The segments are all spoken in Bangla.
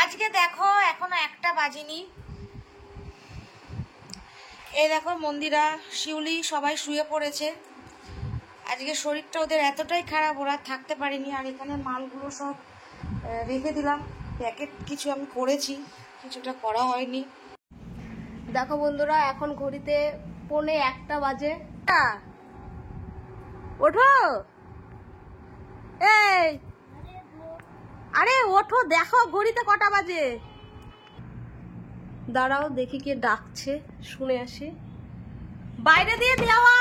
আজকে দেখো এখনো একটা বাজেনি। এই দেখো মন্দিরা, শিউলি সবাই শুয়ে পড়েছে। আজকে শরীরটা ওদের এতটাই খারাপ, ওরা থাকতে পারেনি। আর এখানে মালগুলো সব রেখে দিলাম। প্যাকেট কিছু আমি করেছি, কিছুটা করা হয়নি। দেখো বন্ধুরা, এখন ঘড়িতে 1:45 বাজে। ওঠো, এই আরে ওঠো, দেখো ঘড়িতে কটা বাজে। দাঁড়াও দেখি কে ডাকছে, শুনে আসি। বাইরে দিয়ে দেওয়া,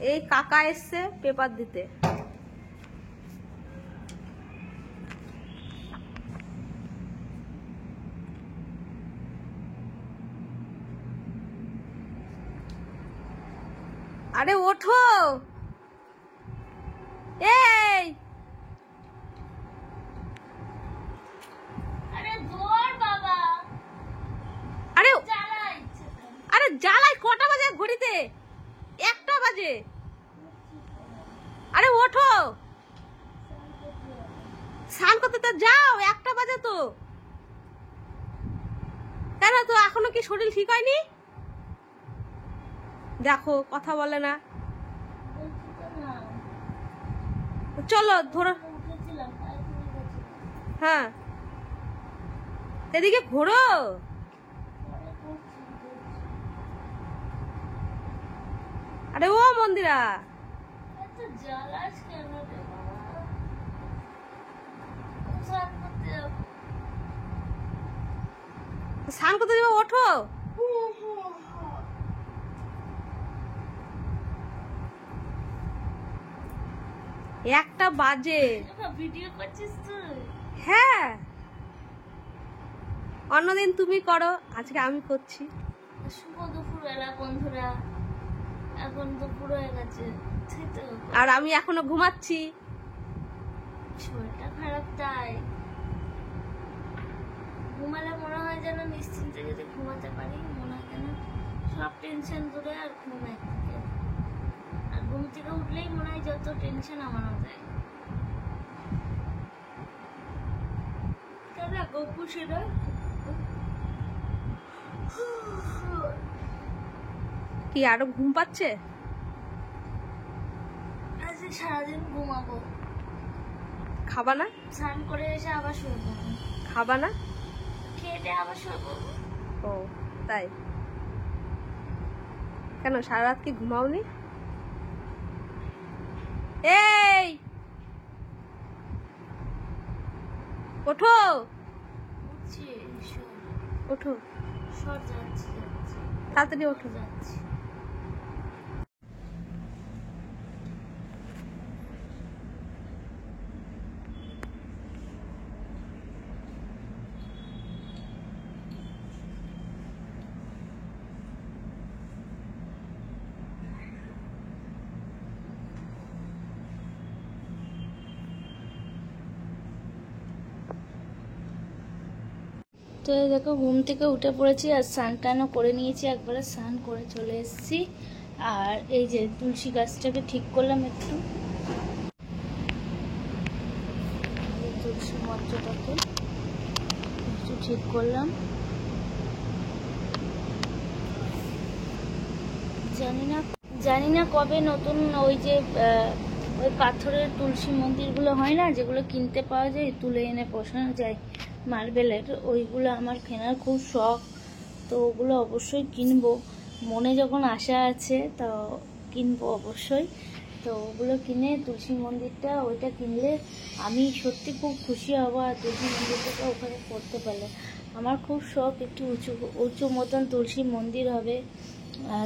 এই কাকা এসছে পেপার দিতে। আরে ওঠো, এই আরে আরে জ্বালাই, কটা বাজে ঘড়িতে? 1টা বাজে। আরে ওঠো, স্নান করতে তো যাও, 1টা বাজে তো। কেন তো এখনো কি শরীর ঠিক হয়নি? দেখো কথা বলে না। চলো ধরো, হ্যাঁ এদিকে ঘোরো। আরে ও মন্দিরা, স্নান করতে যাবে, ওঠো। একটা বাজে। ভিডিও করছিস তুই? হ্যাঁ, অন্যদিন তুমি করো, আজকে আমি করছি। শুভ দুপুর বেলা বন্ধুরা, এখন দুপুর হয়ে গেছে আর আমি এখনো ঘুমাচ্ছি। শরীরটা খারাপ, তাই ঘুমালে মনে হয় যেন নিশ্চিন্তে যদি ঘুমাতে পারি, মনে হয় যেন সব টেনশন দূরে আর ঘুম একদিকে। আর ঘুম থেকে উঠলেই মনে হয় যত টেনশন আমার মাথায়। কেন গপু সেটা কি আরো ঘুম পাচ্ছে? আজকে সারাদিন ঘুমাবো। খাবা না? স্নান করে এসে আবার শুয়ে পড়বো। খাবা না? খেয়ে আবার শুয়ে পড়বো। ও তাই? কেন সারা রাত কি ঘুমাওনি? এই ওঠো, ওঠো, সর যাচ্ছি, তাড়াতাড়ি ওঠো। যাচ্ছি। তো এই দেখো ঘুম থেকে উঠে পড়েছি, আর স্নান টানও করে নিয়েছি, একবারে স্নান করে চলে এসেছি। আর এই যে তুলসী গাছটাকে ঠিক করলাম একটু, তুলসী মঞ্চটাকে একটু ঠিক করলাম। জানি না কবে নতুন ওই যে ওই পাথরের তুলসী মন্দিরগুলো হয় না, যেগুলো কিনতে পাওয়া যায়, তুলে এনে বসানো যায় মার্বেলের, ওইগুলো আমার কেনার খুব শখ। তো ওগুলো অবশ্যই কিনবো, মনে যখন আশা আছে তো কিনবো অবশ্যই। তো ওগুলো কিনে তুলসী মন্দিরটা, ওইটা কিনলে আমি সত্যি খুব খুশি হব। আর তুলসী মন্দিরটাকে ওখানে করতে পারলে আমার খুব শখ, একটু উঁচু উঁচু মতন তুলসী মন্দির হবে।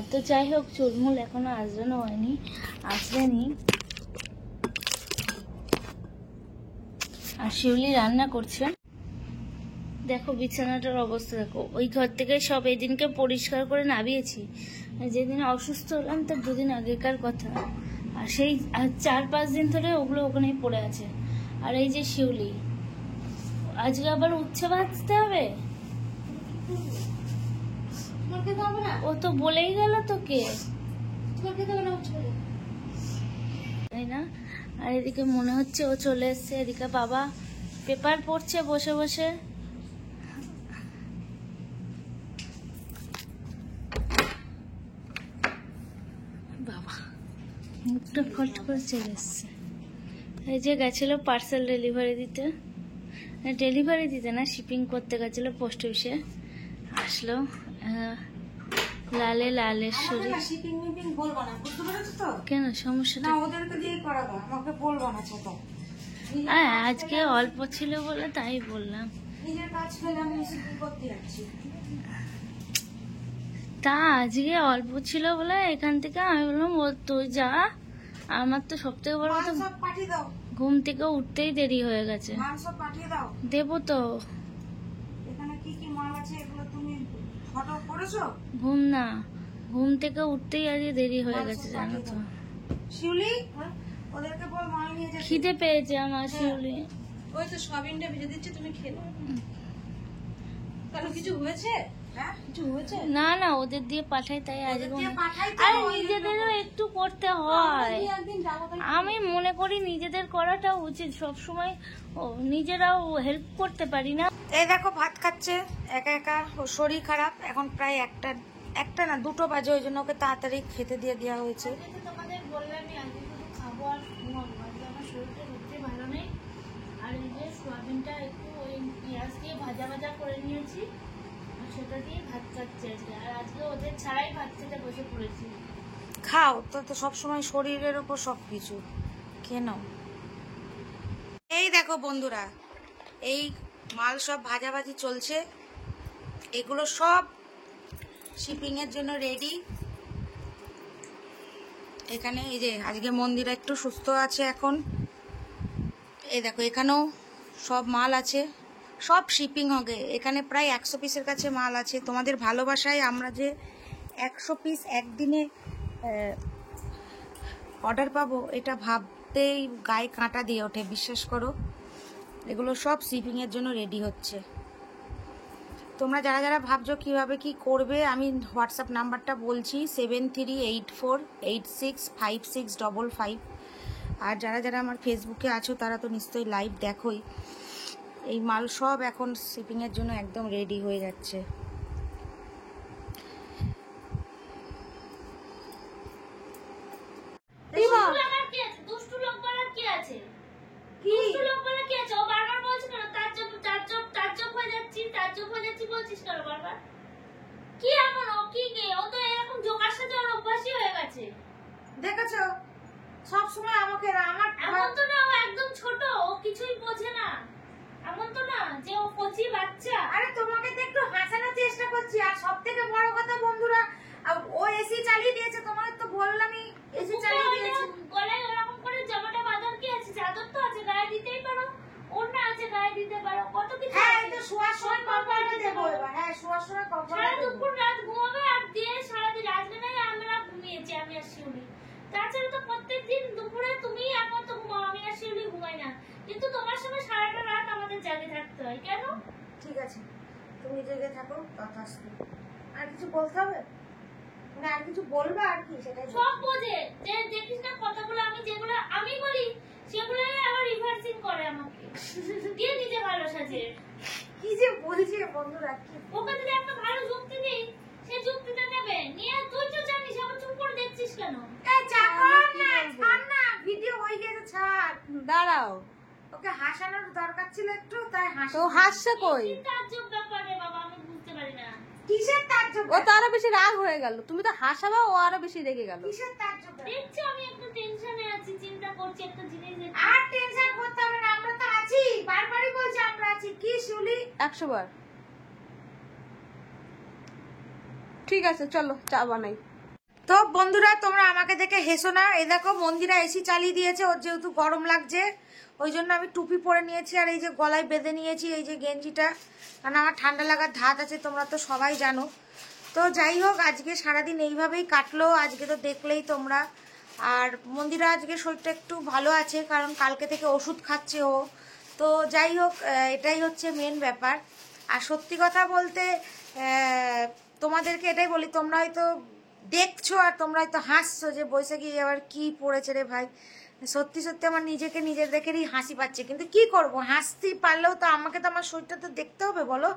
তো যাই হোক, চুলমুল এখনো আঁচড়ানো হয়নি, আঁচড়েনি। আর শিউলি রান্না করছে। দেখো বিছানাটার অবস্থা দেখো, ওই ঘর থেকে সব এদিনকে পরিষ্কার করে নামিয়েছি। যেদিন অসুস্থ হলাম তার 2 দিন আগেকার কথা, আর সেই 4-5 দিন ধরে ওগুলো ওখানেই পড়ে আছে। আর এই যে শিউলি, আজকে আবার উচ্ছে ভাজতে হবে। ও তো বলেই গেল তোকে, তাই না? আর এদিকে মনে হচ্ছে ও চলে এসছে। এদিকে বাবা পেপার পড়ছে বসে বসে। বাবা মুখটা ফল্ট করে চলে এসছে। এই যে গেছিল পার্সেল ডেলিভারি দিতে, না শিপিং করতে গেছিল পোস্ট অফিসে। আসলো লালেশ্বরী। শিপিং মিপিং বলবো না, বুঝতে পেরেছো তো? কেন সমস্যাটা? না ওদেরকে দিয়ে করাবো, আমাকে বলবো না ছোট। আজকে অল্প ছিল বলে তাই বললাম। নিজের কাজ ফেলে আমি শিপিং করতে যাচ্ছি। তা আজকে অল্প ছিল বলে এখান থেকে আমি বললাম ও তুই যা। আমার তো সব থেকে বড় কথা সব পাঠিয়ে দাও, ঘুম থেকে উঠতেই দেরি হয়ে গেছে। মাল সব পাঠিয়ে দাও। দেবো তো। এখানে কি কি মাল আছে এগুলো তুমি ফটো করেছো? ঘুম থেকে উঠতেই আজকে দেরি হয়ে গেছে জানো তো। শিউলি ওদেরকে বল মাল নিয়ে যেতে। খিদে পেয়েছে আমার শিউলি। ওই তো সয়াবিনটা ভেজে দিচ্ছে, তুমি খেয়ে নাও। কারণ কিছু হয়েছে? হ্যাঁ কিছু হয়েছে? না না ওদের দিয়ে পাঠাই তাই আজকে পাঠাই তো, আরে নিজেদেরও একটু করতে হয়। আমি মনে করি নিজেদের করাটা উচিত, সব সময় নিজেরাও হেল্প করতে পারি না। এই দেখো ভাত খাচ্ছে একা একা, ওর শরীর খারাপ। এখন প্রায় একটা না 2টো বাজে, ওই জন্য ওকে তাড়াতাড়ি খেতে দিয়ে দেওয়া হয়েছে। তোমাদের বললামই আজকে শুধু খাবো আর ঘুমাবো, আজকে আমার শরীরটা সত্যি ভালো নেই। আর এই যে সোয়াবিনটা একটু ওই পেঁয়াজ দিয়ে ভাজা ভাজা করে নিয়েছি, আর সেটা দিয়ে ভাত খাচ্ছি আজকে। আর আজকে ওদের ছাড়াই ভাত খেতে বসে পড়েছি। খাও তো, তো সবসময় শরীরের উপর সবকিছু খেয়ে নাও। এই দেখো বন্ধুরা, এই মাল সব ভাজাভাজি চলছে, এগুলো সব শিপিং এর জন্য রেডি। এখানে এই যে আজকে মন্দিরা একটু সুস্থ আছে এখন। এই দেখো এখানেও সব মাল আছে, সব শিপিং হবে। এখানে প্রায় 100 পিসের কাছে মাল আছে। তোমাদের ভালোবাসায় আমরা যে 100 পিস একদিনে অর্ডার পাবো, এটা ভাবতেই গায়ে কাঁটা দিয়ে ওঠে, বিশ্বাস করো। এগুলো সব শিপিংয়ের জন্য রেডি হচ্ছে। তোমরা যারা যারা ভাবছো কীভাবে কি করবে, আমি হোয়াটসঅ্যাপ নাম্বারটা বলছি 7384865655। আর যারা যারা আমার ফেসবুকে আছো তারা তো নিশ্চয়ই লাইভ দেখোই। এই মাল সব এখন শিপিংয়ের জন্য একদম রেডি হয়ে যাচ্ছে। দেখেছো সব সময় আমাকে আমার এমন তো না ও একদম ছোট, ও কিছুই বোঝে না। এমন তো না যে ও কচি বাচ্চা। আরে তোমাকে তো একটু হাসানোর চেষ্টা করছি। আর সব থেকে বড় কথা বন্ধুরা, ও এসি চালিয়ে দিয়েছে, তোমাকে তো বললামই এসি চালিয়ে দিয়েছে। গলায় এরকম করে জামাটা বাঁধার কি আছে? চাদর তো আছে, গায়ে দিতেই পারো। ওড়না আছে, গায়ে দিতে পারো, কত কিছু। হ্যাঁ এই তো শোয়ার সময় কম্বলটা দেবো এবার। হ্যাঁ শোয়ার সময় কম্বলটা সারা দেবো। দুপুর রাত ঘুমাবে আর দিয়ে সারাদিন। আজকে নাই আমরা ঘুমিয়েছি, আমি আর শিউলি। তাছাড়া তো প্রত্যেকদিন দুপুরে তুমি একমাত্র ঘুমাও, আমি আর শিউলি ঘুমাই না। কিন্তু তোমার সঙ্গে সারাটা রাত আমাদের জাগে থাকতে হয়। কেন? ঠিক আছে তুমি জেগে থাকো, কথা আসবে। আর কিছু বলতে হবে মানে, আর কিছু বলবে আর কি? সেটাই সব বোঝে। যে দেখিস না কথাগুলো আমি যেগুলো আমি বলি সেগুলোই আবার রিভার্সিং করে আমাকে দিয়ে নিজে ভালো সাজে। কি যে বলছে বন্ধুরা। ওকে যদি একটা ভালো যুক্তি দিই, সে যুক্তিটা নেবে নিয়ে। তুই তো জানিস, আবার চুপ করে দেখছিস কেন? এই চাকর না, ছাড় না, ভিডিও হয়ে গেছে, ছাড়। দাঁড়াও, ওকে হাসানোর দরকার ছিল একটু, তাই হাসি। তো হাসছে কই? তাজ্জব ব্যাপার রে বাবা, আমি বুঝতে পারি না। কিসের তাজ্জব? ও তো আরো বেশি রাগ হয়ে গেল। তুমি তো হাসাবা, ও আরো বেশি রেগে গেল। কিসের তাজ্জব? দেখছো আমি একটু টেনশনে আছি, চিন্তা করছি একটা জিনিস। আর টেনশন করতে হবে না, আমরা তো আছি। বারবারই বলছি আমরা আছি। কি শুলি 100 বার। ঠিক আছে চলো চা বানাই। তো বন্ধুরা তোমরা আমাকে দেখে হেসো না। এই দেখো মন্দিরা এসি চালিয়ে দিয়েছে, ওর যেহেতু গরম লাগছে ওই জন্য আমি টুপি পরে নিয়েছি। আর এই যে গলায় বেঁধে নিয়েছি এই যে গেঞ্জিটা, কারণ আমার ঠান্ডা লাগার ধাত আছে, তোমরা তো সবাই জানো। তো যাই হোক আজকে সারাদিন এইভাবেই কাটলো। আজকে তো দেখলেই তোমরা। আর মন্দিরা আজকে শরীরটা একটু ভালো আছে, কারণ কালকে থেকে ওষুধ খাচ্ছে ও। তো যাই হোক এটাই হচ্ছে মেন ব্যাপার। আর সত্যি কথা বলতে তোমাদেরকে এটাই বলি, তোমরা হয়তো দেখছো আর তোমরাই তো হাসছো যে বৈশাখী আবার কি পড়েছে রে ভাই। সত্যি সত্যি আমার নিজেকে নিজের দেখেই হাসি পাচ্ছে, কিন্তু কি করব, হাসতেই পারলেও তো আমাকে তো আমার শরীরটা তো দেখতে হবে বলো।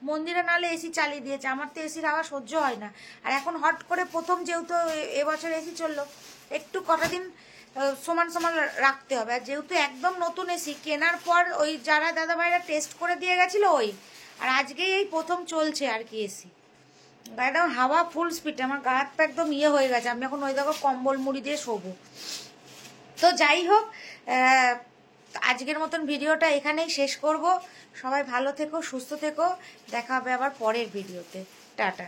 মন্দিরে নাহলে এসি চালিয়ে দিয়েছে, আমার তো এসির হাওয়া সহ্য হয় না। আর এখন হট করে প্রথম যেহেতু এবছর এসি চললো, একটু কটা দিন সমান সমান রাখতে হবে। আর যেহেতু একদম নতুন এসি কেনার পর ওই যারা দাদাভাইরা টেস্ট করে দিয়ে গেছিলো ওই, আর আজকেই এই প্রথম চলছে আর কি এসি। একদম হাওয়া ফুল স্পিড, আমার গা হাত পা একদম ইয়ে হয়ে গেছে। আমি এখন ওই দেখো কম্বল মুড়ি দিয়ে শোবো। তো যাই হোক, আজকের মতন ভিডিওটা এখানেই শেষ করব। সবাই ভালো থেকো, সুস্থ থেকো, দেখা হবে আবার পরের ভিডিওতে। টাটা।